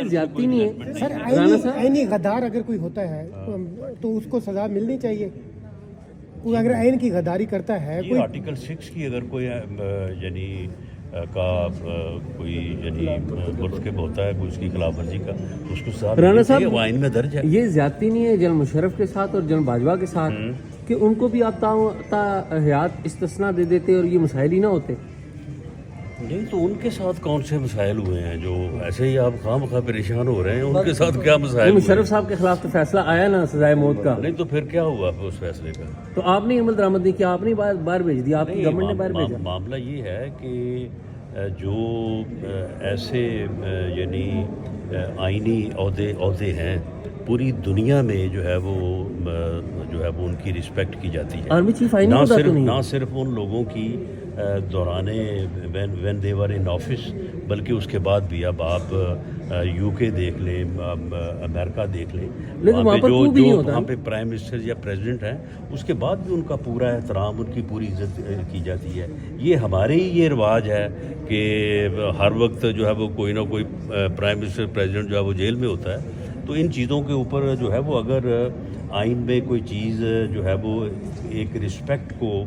یہ زیادتی نہیں ہے سر رانا صاحب؟ عینی غدار اگر کوئی ہوتا ہے تو اس کو سزا ملنی چاہیے. کوئی اگر عین کی غداری کرتا ہے یہ آرٹیکل 6 کی اگر کوئی یعنی کا کوئی یعنی مرتکب ہوتا ہے کوئی اس کی خلاف ورزی کا اس کو سزا رانا ملنی صاحب چاہیے، وہ آئین میں درج ہے. یہ زیادتی نہیں ہے جنرل مشرف کے ساتھ اور جنرل باجوہ کے ساتھ کہ ان کو بھی آپ تا حیات استثناء دے دیتے اور یہ مسائل ہی نہ ہوتے؟ نہیں تو ان کے ساتھ کون سے مسائل ہوئے ہیں جو ایسے ہی آپ خواہ مخواہ پریشان ہو رہے ہیں؟ ان کے ساتھ کیا مسائل ہوئے مشرف صاحب کے خلاف تو فیصلہ آیا نا سزائے موت کا. نہیں تو پھر کیا ہوا اس فیصلے کا؟ تو آپ نے عمل درآمد نہیں کیا، آپ نے باہر بھیج دیا، آپ کی گورنمنٹ نے باہر بھیجا. معاملہ یہ ہے کہ جو ایسے یعنی آئینی عہدے ہیں پوری دنیا میں جو ہے وہ ان کی رسپیکٹ کی جاتی ہے. آرمی چیف آئینی عہدہ تو نہیں نہ صرف ان لوگوں کی دوران when they were in office بلکہ اس کے بعد بھی. اب آپ یو کے دیکھ لیں، امریکہ دیکھ لیں، وہاں پہ جو وہاں پہ پرائم منسٹر یا پریزیڈنٹ ہیں اس کے بعد بھی ان کا پورا احترام، ان کی پوری عزت کی جاتی ہے. یہ ہمارے ہی یہ رواج ہے کہ ہر وقت جو ہے وہ کوئی نہ کوئی پرائم منسٹر پریزیڈنٹ جو ہے وہ جیل میں ہوتا ہے. تو ان چیزوں کے اوپر جو ہے وہ اگر آئین میں کوئی چیز جو ہے وہ ایک رسپیکٹ کو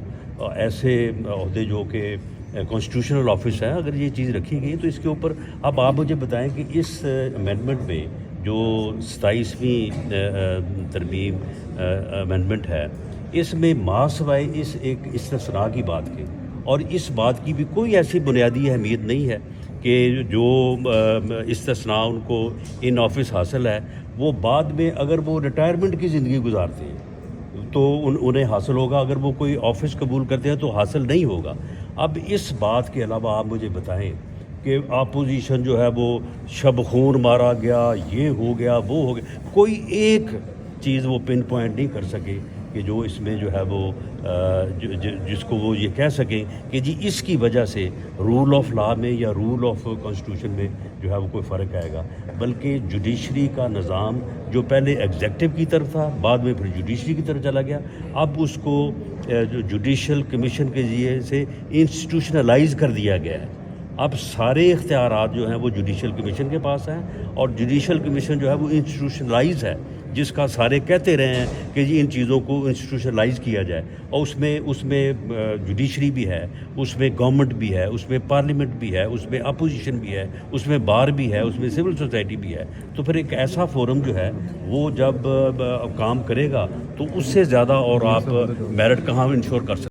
ایسے عہدے جو کہ کانسٹیٹیوشنل آفس ہے اگر یہ چیز رکھی گئی تو اس کے اوپر اب آپ مجھے بتائیں کہ اس امینڈمنٹ میں جو 27ویں ترمیم امینڈمنٹ ہے اس میں سوائے اس ایک استثناء کی بات کے اور اس بات کی بھی کوئی ایسی بنیادی اہمیت نہیں ہے کہ جو استثناء ان کو ان آفس حاصل ہے وہ بعد میں اگر وہ ریٹائرمنٹ کی زندگی گزارتے ہیں تو انہیں حاصل ہوگا، اگر وہ کوئی آفس قبول کرتے ہیں تو حاصل نہیں ہوگا. اب اس بات کے علاوہ آپ مجھے بتائیں کہ اپوزیشن جو ہے وہ شب خون مارا گیا، یہ ہو گیا، وہ ہو گیا، کوئی ایک چیز وہ پن پوائنٹ نہیں کر سکے کہ جو اس میں جو ہے وہ جس کو وہ یہ کہہ سکیں کہ جی اس کی وجہ سے رول آف لا میں یا رول آف کانسٹیٹیوشن میں جو ہے وہ کوئی فرق آئے گا. بلکہ جوڈیشری کا نظام جو پہلے ایگزیکٹو کی طرف تھا بعد میں پھر جوڈیشری کی طرف چلا گیا، اب اس کو جوڈیشل کمیشن کے ذریعے سے انسٹیٹیوشنلائز کر دیا گیا ہے. اب سارے اختیارات جو ہیں وہ جوڈیشل کمیشن کے پاس ہیں اور جوڈیشل کمیشن جو ہے وہ انسٹیٹیوشنلائز ہے، جس کا سارے کہتے رہے ہیں کہ جی ان چیزوں کو انسٹیٹیوشنلائز کیا جائے. اور اس میں جوڈیشری بھی ہے، اس میں گورنمنٹ بھی ہے، اس میں پارلیمنٹ بھی ہے، اس میں اپوزیشن بھی ہے، اس میں بار بھی ہے، اس میں سول سوسائٹی بھی ہے. تو پھر ایک ایسا فورم جو ہے وہ جب کام کرے گا تو اس سے زیادہ اور آپ میرٹ کہاں انشور کر سکتے